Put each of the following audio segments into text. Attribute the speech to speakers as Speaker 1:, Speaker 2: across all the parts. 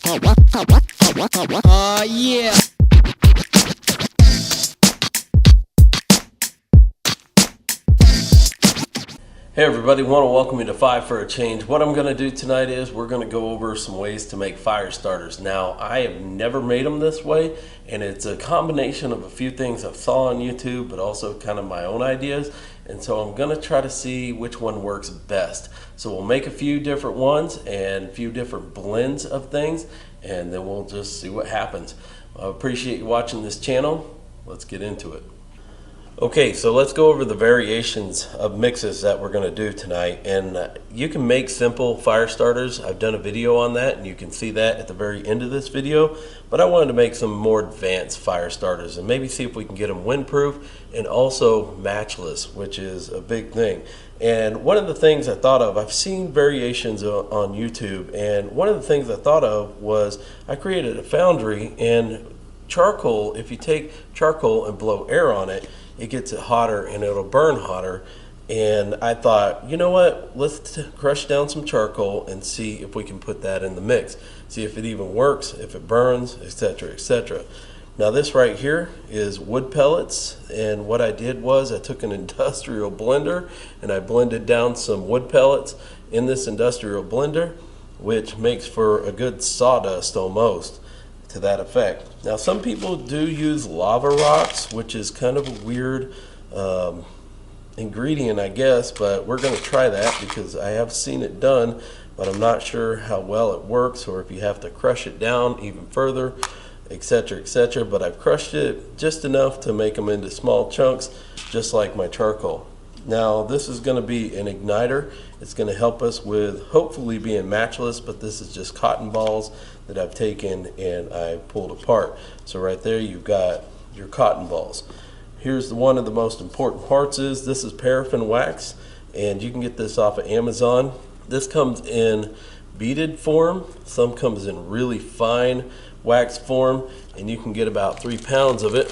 Speaker 1: Yeah.
Speaker 2: Hey everybody, want to welcome you to Five for a Change. What I'm going to do tonight is we're going to go over some ways to make fire starters. Now, I have never made them this way, and it's a combination of a few things I saw on YouTube, but also kind of my own ideas. And so I'm going to try to see which one works best. So we'll make a few different ones and a few different blends of things, and then we'll just see what happens. I appreciate you watching this channel. Let's get into it. Okay, so let's go over the variations of mixes that we're going to do tonight. And you can make simple fire starters. I've done a video on that, and you can see that at the very end of this video. But I wanted to make some more advanced fire starters and maybe see if we can get them windproof and also matchless, which is a big thing. And one of the things I thought of, I've seen variations on YouTube, and one of the things I thought of was I created a foundry, and charcoal, if you take charcoal and blow air on it, it gets it hotter and it'll burn hotter. And I thought, you know what, let's crush down some charcoal and see if we can put that in the mix, see if it even works, if it burns, etc., etc. Now this right here is wood pellets, and what I did was I took an industrial blender and I blended down some wood pellets in this industrial blender, which makes for a good sawdust almost, to that effect. Now some people do use lava rocks, which is kind of a weird ingredient, I guess, but we're going to try that because I have seen it done, but I'm not sure how well it works or if you have to crush it down even further, etc., etc. But I've crushed it just enough to make them into small chunks, just like my charcoal. Now this is going to be an igniter. It's going to help us with hopefully being matchless, but this is just cotton balls that I've taken and I pulled apart. So right there you've got your cotton balls. Here's one of the most important parts is this is paraffin wax, and you can get this off of Amazon. This comes in beaded form, some comes in really fine wax form, and you can get about 3 pounds of it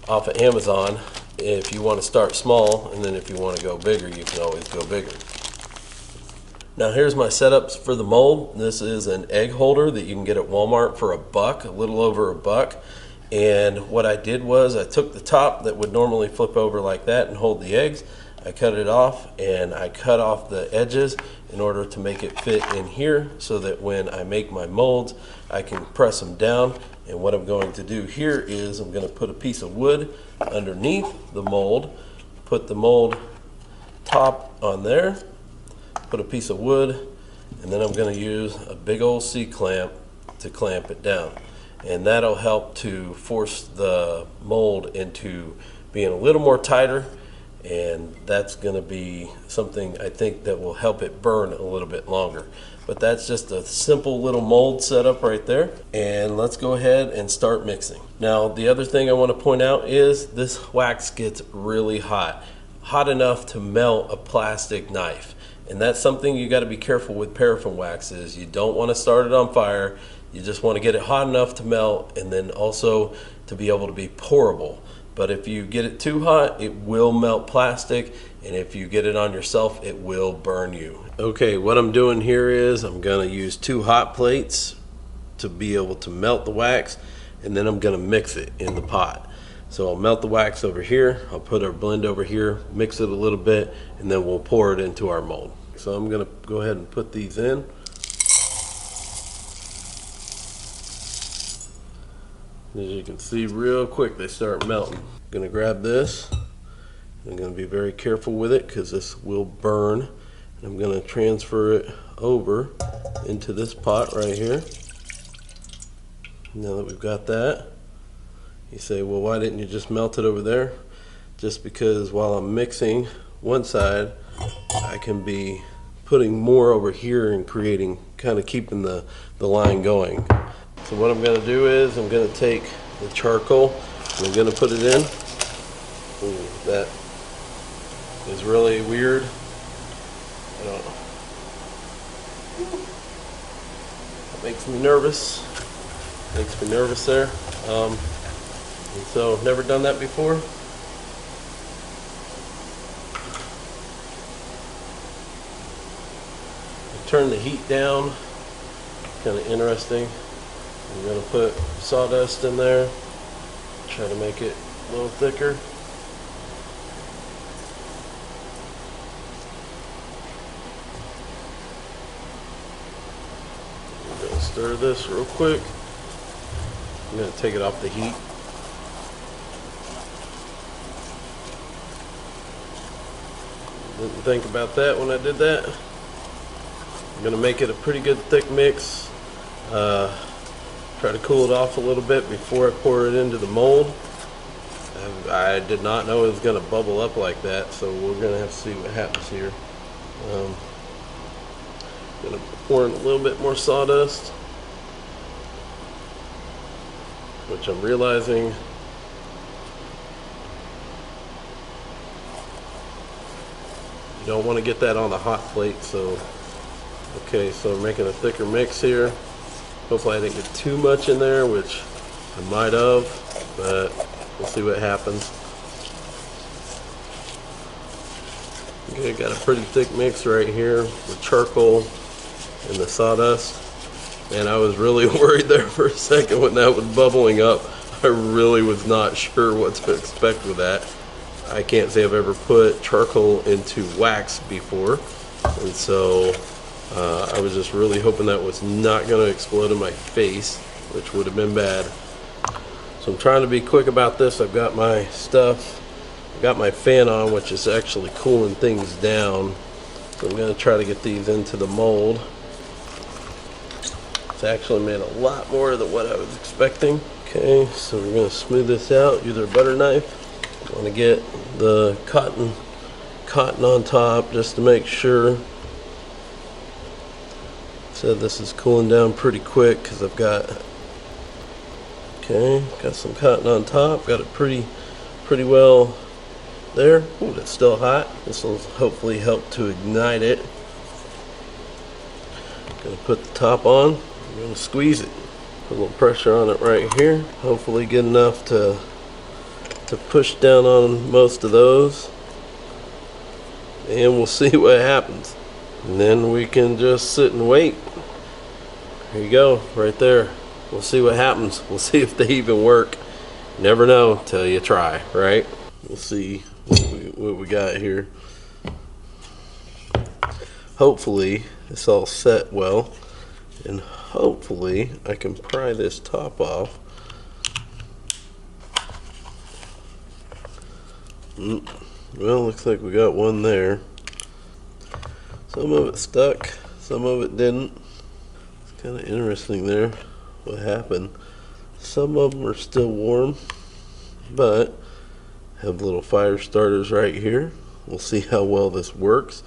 Speaker 2: off of Amazon if you want to start small, and then if you want to go bigger, you can always go bigger. Now here's my setups for the mold. This is an egg holder that you can get at Walmart for $1, a little over $1. And what I did was I took the top that would normally flip over like that and hold the eggs. I cut it off, and I cut off the edges in order to make it fit in here so that when I make my molds, I can press them down. And what I'm going to do here is I'm going to put a piece of wood underneath the mold, put the mold top on there, put a piece of wood, and then I'm going to use a big old C-clamp to clamp it down. And that'll help to force the mold into being a little more tighter, and that's going to be something I think that will help it burn a little bit longer. But that's just a simple little mold setup right there, and let's go ahead and start mixing. Now the other thing I want to point out is this wax gets really hot enough to melt a plastic knife. And that's something you got to be careful with paraffin wax is you don't want to start it on fire. You just want to get it hot enough to melt, and then also to be able to be pourable. But if you get it too hot, it will melt plastic, and if you get it on yourself, it will burn you. Okay, what I'm doing here is I'm going to use 2 hot plates to be able to melt the wax, and then I'm going to mix it in the pot. So I'll melt the wax over here, I'll put our blend over here, mix it a little bit, and then we'll pour it into our mold. So I'm going to go ahead and put these in. As you can see real quick, they start melting. I'm going to grab this. I'm going to be very careful with it because this will burn. And I'm going to transfer it over into this pot right here. Now that we've got that, you say, well, why didn't you just melt it over there? Just because while I'm mixing one side, I can be putting more over here and creating, kind of keeping the line going. So what I'm going to do is I'm going to take the charcoal and I'm going to put it in. Ooh, that is really weird. I don't know. That makes me nervous. Makes me nervous there. And so I've never done that before. Turn the heat down kind of interesting. I'm going to put sawdust in there, try to make it a little thicker. I'm going to stir this real quick. I'm going to take it off the heat. Didn't think about that when I did that. I'm going to make it a pretty good thick mix. Try to cool it off a little bit before I pour it into the mold. I did not know it was going to bubble up like that, so we're going to have to see what happens here. Going to pour in a little bit more sawdust, which I'm realizing you don't want to get that on the hot plate. So okay, so I'm making a thicker mix here. Hopefully I didn't get too much in there, which I might have, but we'll see what happens. Okay, got a pretty thick mix right here with charcoal and the sawdust. And I was really worried there for a second when that was bubbling up. I really was not sure what to expect with that. I can't say I've ever put charcoal into wax before, and so I was just really hoping that was not going to explode in my face, which would have been bad. So I'm trying to be quick about this. I've got my stuff, I've got my fan on, which is actually cooling things down. So I'm going to try to get these into the mold. It's actually made a lot more than what I was expecting. Okay, so we're going to smooth this out, use our butter knife. I want to get the cotton on top just to make sure. Said this is cooling down pretty quick because I've got some cotton on top, got it pretty well there. Ooh, it's still hot. This will hopefully help to ignite it. Gonna put the top on. I'm gonna squeeze it. Put a little pressure on it right here. Hopefully get enough to push down on most of those, and we'll see what happens. And then we can just sit and wait. There you go, right there. We'll see what happens. We'll see if they even work. Never know till you try, right? We'll see what we got here. Hopefully it's all set well, and hopefully I can pry this top off. Well, looks like we got one there. Some of it stuck, some of it didn't. It's kind of interesting there what happened. Some of them are still warm, but have little fire starters right here. We'll see how well this works.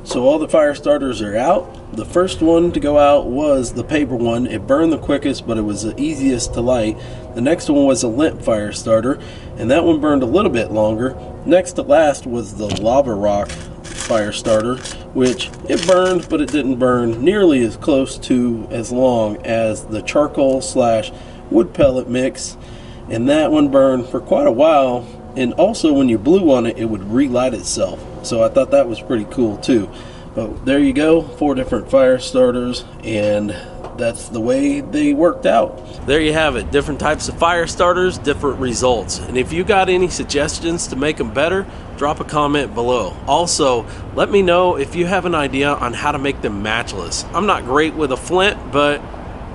Speaker 2: So all the fire starters are out. The first one to go out was the paper one. It burned the quickest, but it was the easiest to light. The next one was a lint fire starter, and that one burned a little bit longer. Next to last was the lava rock fire starter, which it burned, but it didn't burn nearly as close to as long as the charcoal slash wood pellet mix, and that one burned for quite a while. And also when you blew on it, it would relight itself, so I thought that was pretty cool too. But there you go, 4 different fire starters, and that's the way they worked out. There you have it, different types of fire starters, different results. And if you got any suggestions to make them better, drop a comment below. Also, let me know if you have an idea on how to make them matchless. I'm not great with a flint, but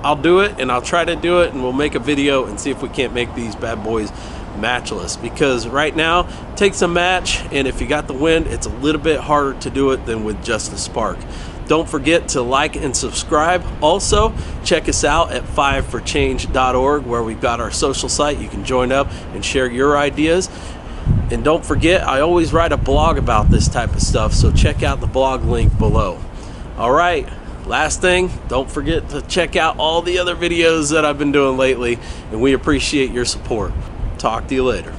Speaker 2: I'll do it, and I'll try to do it, and we'll make a video and see if we can't make these bad boys matchless, because right now it takes a match, and if you got the wind, it's a little bit harder to do it than with just a spark. Don't forget to like and subscribe. Also, check us out at 5forchange.org, where we've got our social site. You can join up and share your ideas. And don't forget, I always write a blog about this type of stuff, so check out the blog link below. All right, last thing, don't forget to check out all the other videos that I've been doing lately, and we appreciate your support. Talk to you later.